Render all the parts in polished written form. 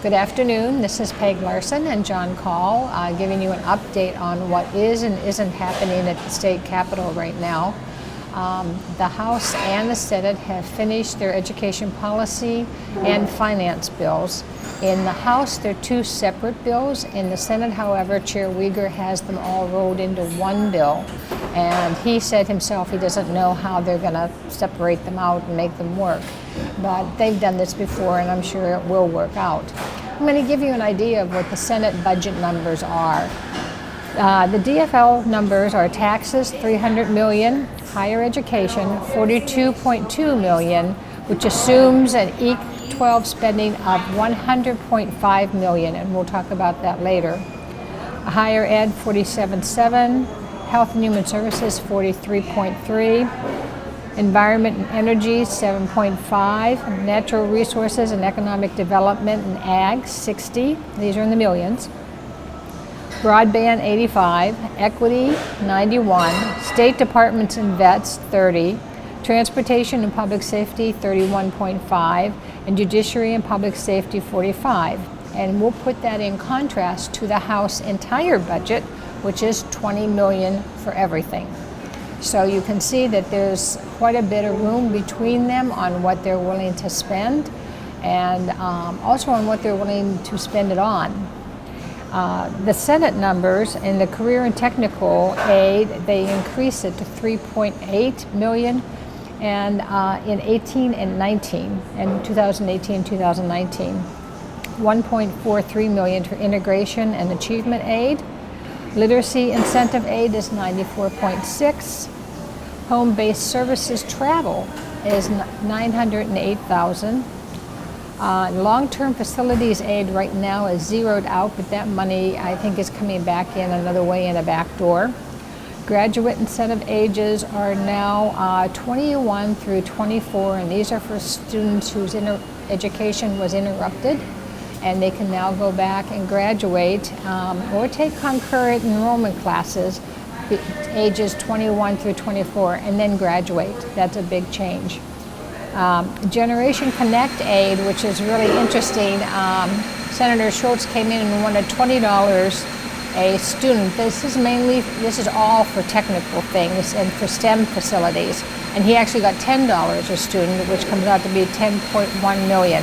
Good afternoon. This is Peg Larson and John Call giving you an update on what is and isn't happening at the state capitol right now. The House and the Senate have finished their education policy and finance bills. In the House, they're two separate bills. In the Senate, however, Chair Uyghur has them all rolled into one bill. And he said himself he doesn't know how they're going to separate them out and make them work. But they've done this before, and I'm sure it will work out. I'm going to give you an idea of what the Senate budget numbers are. The DFL numbers are taxes, $300 million, higher education, $42.2 million, which assumes an E12 spending of $100.5 million, and we'll talk about that later. Higher ed, $47.7, health and human services, $43.3. Environment and energy, 7.5. Natural resources and economic development and ag, 60. These are in the millions. Broadband, 85. Equity, 91. State departments and vets, 30. Transportation and public safety, 31.5. And judiciary and public safety, 45. And we'll put that in contrast to the House entire budget, which is $20 million for everything. So you can see that there's quite a bit of room between them on what they're willing to spend, and also on what they're willing to spend it on. The Senate numbers in the career and technical aid, they increase it to $3.8 million, and in 18 and 19, and 2018, 2019, $1.43 million for integration and achievement aid. Literacy incentive aid is $94.6. Home-based services travel is $908,000. Long-term facilities aid right now is zeroed out, but that money I think is coming back in another way in a back door. Graduate incentive ages are now 21 through 24, and these are for students whose education was interrupted, and they can now go back and graduate or take concurrent enrollment classes ages 21 through 24 and then graduate. That's a big change. Generation Connect aid, which is really interesting. Senator Schultz came in and wanted $20 a student. This is all for technical things and for STEM facilities. And he actually got $10 a student, which comes out to be $10.1 million.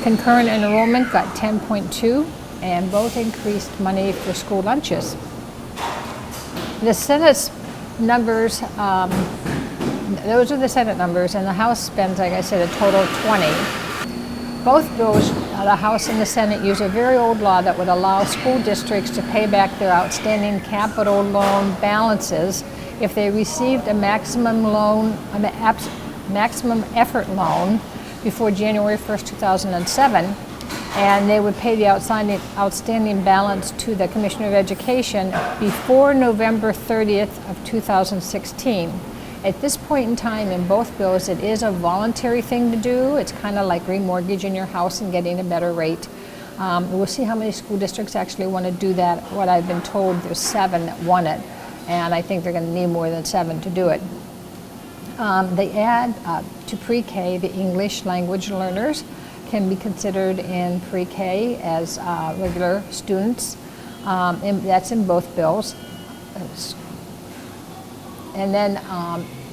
Concurrent enrollment got 10.2, and both increased money for school lunches. The Senate's numbers, those are the Senate numbers, and the House spends, like I said, a total of 20. Both bills, the House and the Senate, use a very old law that would allow school districts to pay back their outstanding capital loan balances if they received a maximum effort loan before January 1st, 2007, and they would pay the outstanding balance to the Commissioner of Education before November 30th of 2016. At this point in time in both bills, it is a voluntary thing to do. It's kind of like remortgaging your house and getting a better rate. We'll see how many school districts actually want to do that. What I've been told, there's 7 that want it, and I think they're going to need more than 7 to do it. They add to pre-K, the English language learners can be considered in pre-K as regular students, and that's in both bills. And then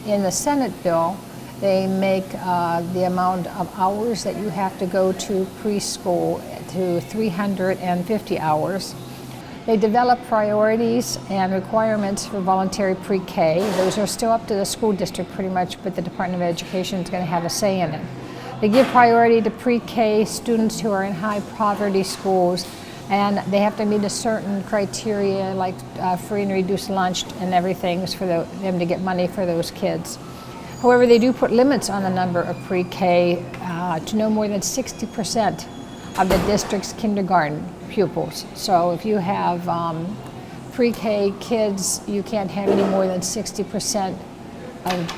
in the Senate bill, they make the amount of hours that you have to go to preschool to 350 hours. They develop priorities and requirements for voluntary pre-K. Those are still up to the school district pretty much, but the Department of Education is going to have a say in it. They give priority to pre-K students who are in high poverty schools, and they have to meet a certain criteria like free and reduced lunch and everything for them to get money for those kids. However, they do put limits on the number of pre-K to no more than 60% of the district's kindergarten pupils. So if you have pre-K kids, you can't have any more than 60% of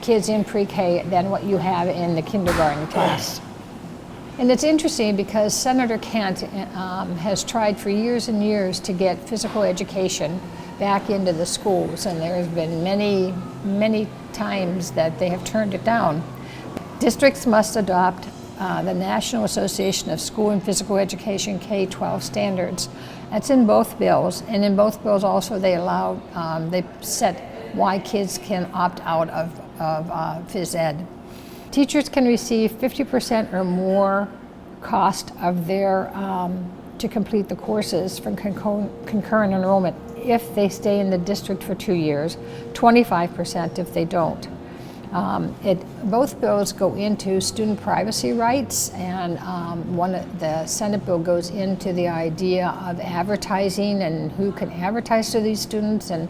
kids in pre-K than what you have in the kindergarten class. And it's interesting because Senator Kent has tried for years and years to get physical education back into the schools, and there has been many times that they have turned it down. Districts must adopt the National Association of School and Physical Education K-12 standards. That's in both bills, and in both bills also they set why kids can opt out of phys ed. Teachers can receive 50% or more cost of their to complete the courses from concurrent enrollment if they stay in the district for 2 years, 25% if they don't. Both bills go into student privacy rights, and the Senate bill goes into the idea of advertising and who can advertise to these students, and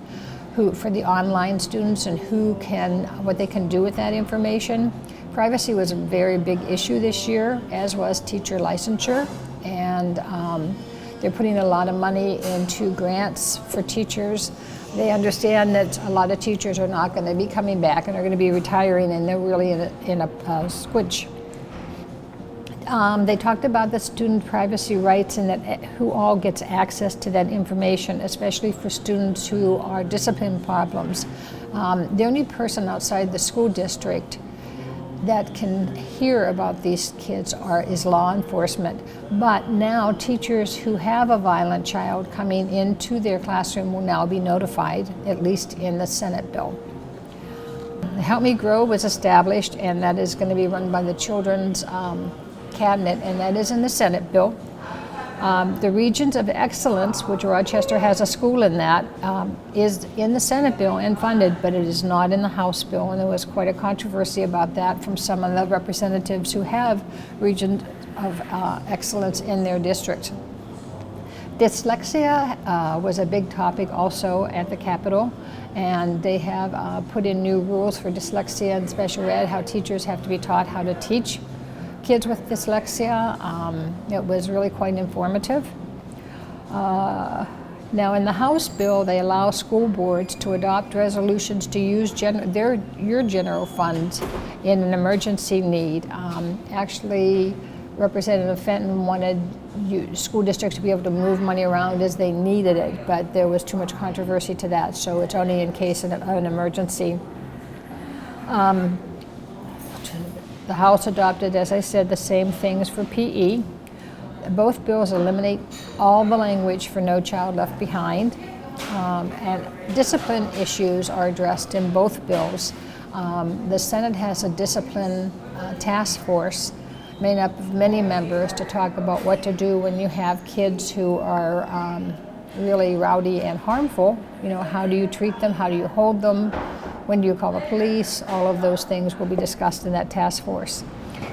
who for the online students, and what they can do with that information. Privacy was a very big issue this year, as was teacher licensure, and they're putting a lot of money into grants for teachers. They understand that a lot of teachers are not going to be coming back and are going to be retiring, and they're really in a squidge. They talked about the student privacy rights and that who all gets access to that information, especially for students who are discipline problems. The only person outside the school district that can hear about these kids is law enforcement. But now teachers who have a violent child coming into their classroom will now be notified, at least in the Senate bill. Help Me Grow was established, and that is going to be run by the Children's Cabinet, and that is in the Senate bill. The Regions of Excellence, which Rochester has a school in that, is in the Senate bill and funded, but it is not in the House bill, and there was quite a controversy about that from some of the representatives who have Regions of Excellence in their district. Dyslexia was a big topic also at the Capitol, and they have put in new rules for dyslexia and special ed, how teachers have to be taught how to teach kids with dyslexia. It was really quite informative. Now in the House bill, they allow school boards to adopt resolutions to use your general funds in an emergency need. Actually, Representative Fenton wanted school districts to be able to move money around as they needed it, but there was too much controversy to that, so it's only in case of an emergency. The House adopted, as I said, the same things for PE. Both bills eliminate all the language for No Child Left Behind, and discipline issues are addressed in both bills. The Senate has a discipline task force made up of many members to talk about what to do when you have kids who are really rowdy and harmful. You know, how do you treat them? How do you hold them? When do you call the police? All of those things will be discussed in that task force.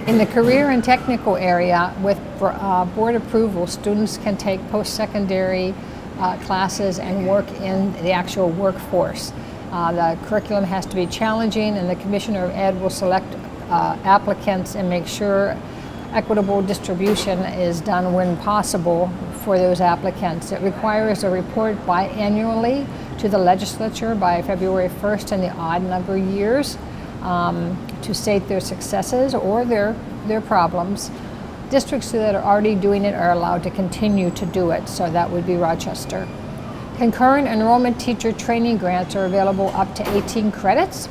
In the career and technical area, with board approval, students can take post-secondary classes and work in the actual workforce. The curriculum has to be challenging, and the Commissioner of Ed will select applicants and make sure equitable distribution is done when possible for those applicants. It requires a report biannually to the legislature by February 1st in the odd number years to state their successes or their problems. Districts that are already doing it are allowed to continue to do it, so that would be Rochester. Concurrent enrollment teacher training grants are available up to 18 credits,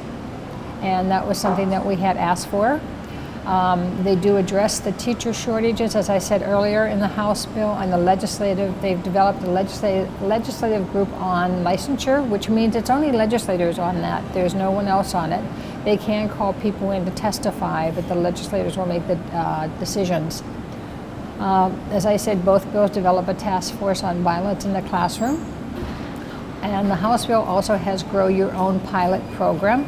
and that was something that we had asked for. They do address the teacher shortages, as I said earlier, in the House bill, and they've developed a legislative group on licensure, which means it's only legislators on that. There's no one else on it. They can call people in to testify, but the legislators will make the decisions. As I said, both bills develop a task force on violence in the classroom. And the House bill also has Grow Your Own pilot program.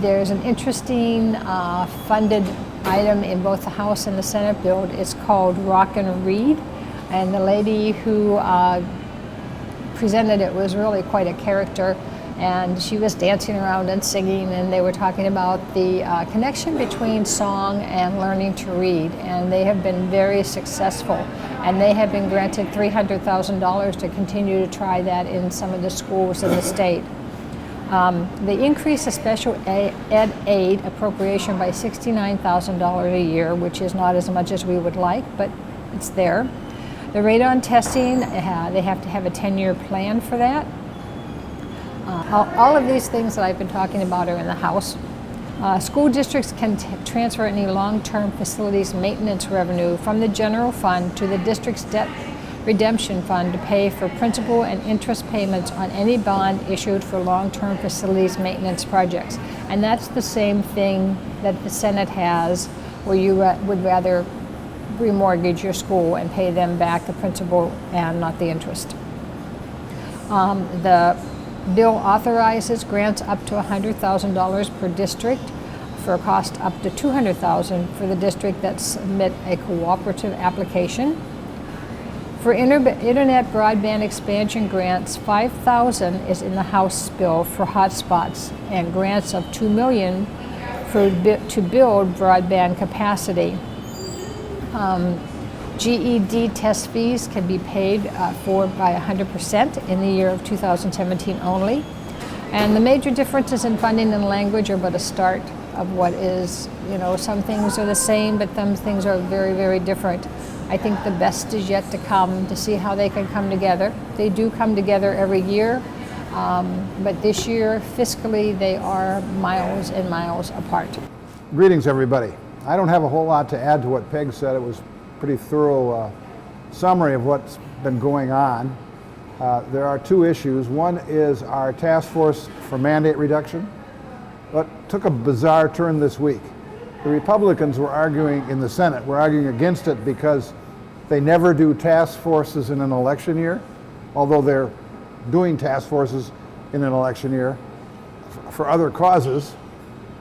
There's an interesting funded item in both the House and the Senate bill. It's called Rock and Read, and the lady who presented it was really quite a character, and she was dancing around and singing, and they were talking about the connection between song and learning to read, and they have been very successful, and they have been granted $300,000 to continue to try that in some of the schools in the state. They increased the special ed aid appropriation by $69,000 a year, which is not as much as we would like, but it's there. The radon testing, they have to have a 10-year plan for that. All of these things that I've been talking about are in the House. School districts can transfer any long-term facilities maintenance revenue from the general fund to the district's debt redemption fund to pay for principal and interest payments on any bond issued for long-term facilities maintenance projects. And that's the same thing that the Senate has, where you would rather remortgage your school and pay them back the principal and not the interest. The bill authorizes grants up to $100,000 per district for a cost up to $200,000 for the district that submit a cooperative application. For internet broadband expansion grants, $5,000 is in the House bill for hotspots, and grants of $2 million to build broadband capacity. GED test fees can be paid for by 100% in the year of 2017 only. And the major differences in funding and language are but a start of what is, some things are the same, but some things are very, very different. I think the best is yet to come to see how they can come together. They do come together every year, but this year, fiscally, they are miles and miles apart. Greetings, everybody. I don't have a whole lot to add to what Peg said. It was pretty thorough summary of what's been going on. There are two issues. One is our task force for mandate reduction. But took a bizarre turn this week. The Republicans were arguing in the Senate, were arguing against it because they never do task forces in an election year, although they're doing task forces in an election year for other causes.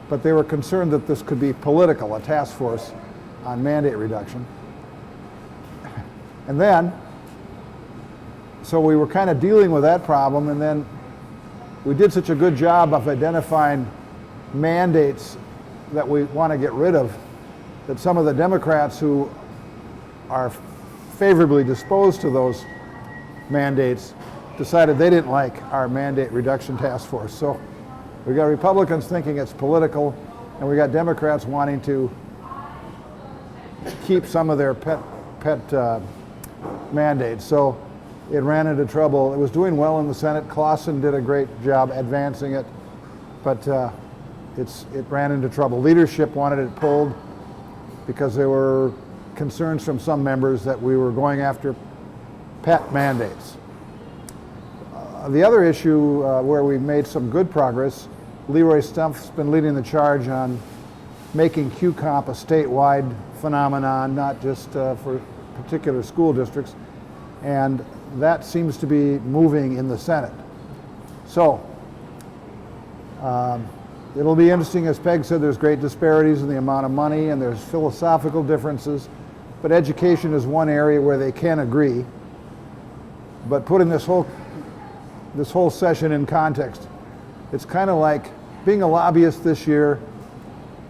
But they were concerned that this could be political, a task force on mandate reduction. And then, so we were kind of dealing with that problem, and then we did such a good job of identifying mandates that we want to get rid of that some of the Democrats who are favorably disposed to those mandates decided they didn't like our mandate reduction task force. So we got Republicans thinking it's political, and we got Democrats wanting to keep some of their pet mandates. So it ran into trouble. It was doing well in the Senate. Clausen did a great job advancing it, but it ran into trouble. Leadership wanted it pulled because there were concerns from some members that we were going after pet mandates. The other issue where we made some good progress, Leroy Stumpf's been leading the charge on making QComp a statewide phenomenon, not just for particular school districts, and that seems to be moving in the Senate. So it'll be interesting. As Peg said, there's great disparities in the amount of money and there's philosophical differences, but education is one area where they can agree. But putting this whole session in context, it's kind of like being a lobbyist this year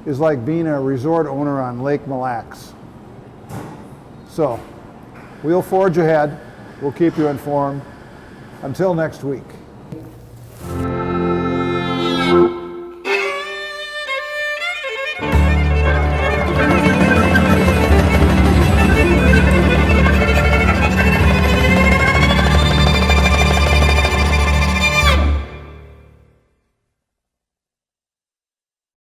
is like being a resort owner on Lake Mille Lacs. So we'll forge ahead. We'll keep you informed. Until next week.